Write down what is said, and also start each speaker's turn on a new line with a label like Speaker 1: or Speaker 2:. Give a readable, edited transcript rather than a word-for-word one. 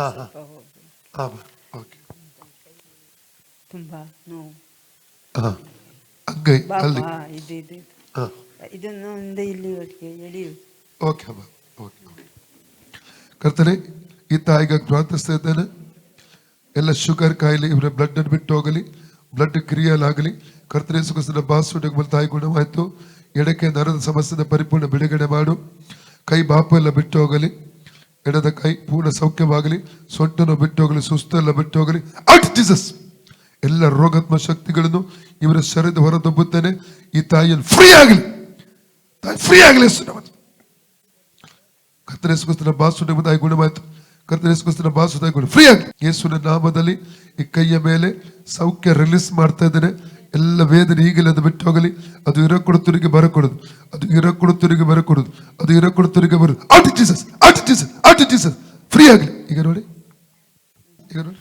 Speaker 1: ಹಾಂ ಹಾಂ
Speaker 2: ಸ್ವಲ್ಪ ಹೋಗಿ
Speaker 1: ಹಾಂ ಓಕೆ
Speaker 2: ತುಂಬ ನೋವು.
Speaker 1: ಹಾಂ ಅಂಗೈ
Speaker 2: ಬಾಪ
Speaker 1: ಅಲ್ಲಿ
Speaker 2: ಇದು
Speaker 1: ಹಾಂ
Speaker 2: ಇದನ್ನು ಒಂದು ಇಲ್ಲಿ ಒಟ್ಟಿಗೆ ಎಳೆಯು.
Speaker 1: ಓಕೆ ಅಮ್ಮ ಓಕೆ ಕರ್ತನೆ ಈ ತಾಯಿಗಾಗಿ ಪ್ರಾರ್ಥಿಸ್ತಾ ಇದ್ದೇನೆ. ಎಲ್ಲ ಶುಗರ್ ಕಾಯಿಲೆ ಇವರ ಬ್ಲಡ್ ಅನ್ನು ಬಿಟ್ಟು ಹೋಗಲಿ, ಬ್ಲಡ್ ಕ್ರಿಯಲಾಗಲಿ. ಕರ್ತನೆ ಸುಖದ ಬಾಸುಡಿಗೆ ತಾಯಿ ಗುಣವಾಯಿತು. ಎಡಕ್ಕೆ ನರದ ಸಮಸ್ಯೆದ ಪರಿಪೂರ್ಣ ಬಿಡುಗಡೆ ಮಾಡು. ಕೈ ಬಾಪು ಎಲ್ಲ ಬಿಟ್ಟು ಹೋಗಲಿ, ಎಡದ ಕೈ ಪೂರ್ಣ ಸೌಖ್ಯವಾಗಲಿ. ಸೊಂಟನ್ನು ಬಿಟ್ಟು ಹೋಗಲಿ, ಸುಸ್ತು ಎಲ್ಲ ಬಿಟ್ಟು ಹೋಗಲಿ. ಔಟ್ ಜೀಸಸ್ ಎಲ್ಲ ರೋಗಾತ್ಮ ಶಕ್ತಿಗಳನ್ನು ಇವರ ಶರೀರದ ಹೊರದಬ್ಬುತ್ತೇನೆ. ಈ ತಾಯಿಯನ್ನು ಫ್ರೀ ಆಗಲಿ, ತಾಯಿ ಫ್ರೀ ಆಗಲಿ. ಕರ್ತನೆ ಸುಖದ ಬಾಸುಡಿಗೆ ತಾಯಿ ಗುಣವಾಯಿತು. ಕರ್ತನ ಬಾಸುದ ಫ್ರೀ ಆಗಿ ಯೇಸುವಿನ ನಾಮದಲ್ಲಿ ಈ ಕೈಯ ಮೇಲೆ ಸೌಖ್ಯ ರಿಲೀಸ್ ಮಾಡ್ತಾ ಇದ್ದೇನೆ. ಎಲ್ಲ ವೇದನೆ ಈಗಲೇ ಅದು ಬಿಟ್ಟು ಹೋಗಲಿ. ಅದು ಇರಕೊಡುತ್ತರಿಗೆ ಬರಕೊಡುದು, ಅದು ಇರಕೊಡುತ್ತರಿಗೆ ಬರಕೊಡುದು, ಅದು ಇರಕೊಡುತ್ತರಿಗೆ ಬರುದು. Out Jesus, out Jesus, out Jesus free ಆಗಲಿ. ಈಗ ನೋಡಿ, ಈಗ ನೋಡಿ.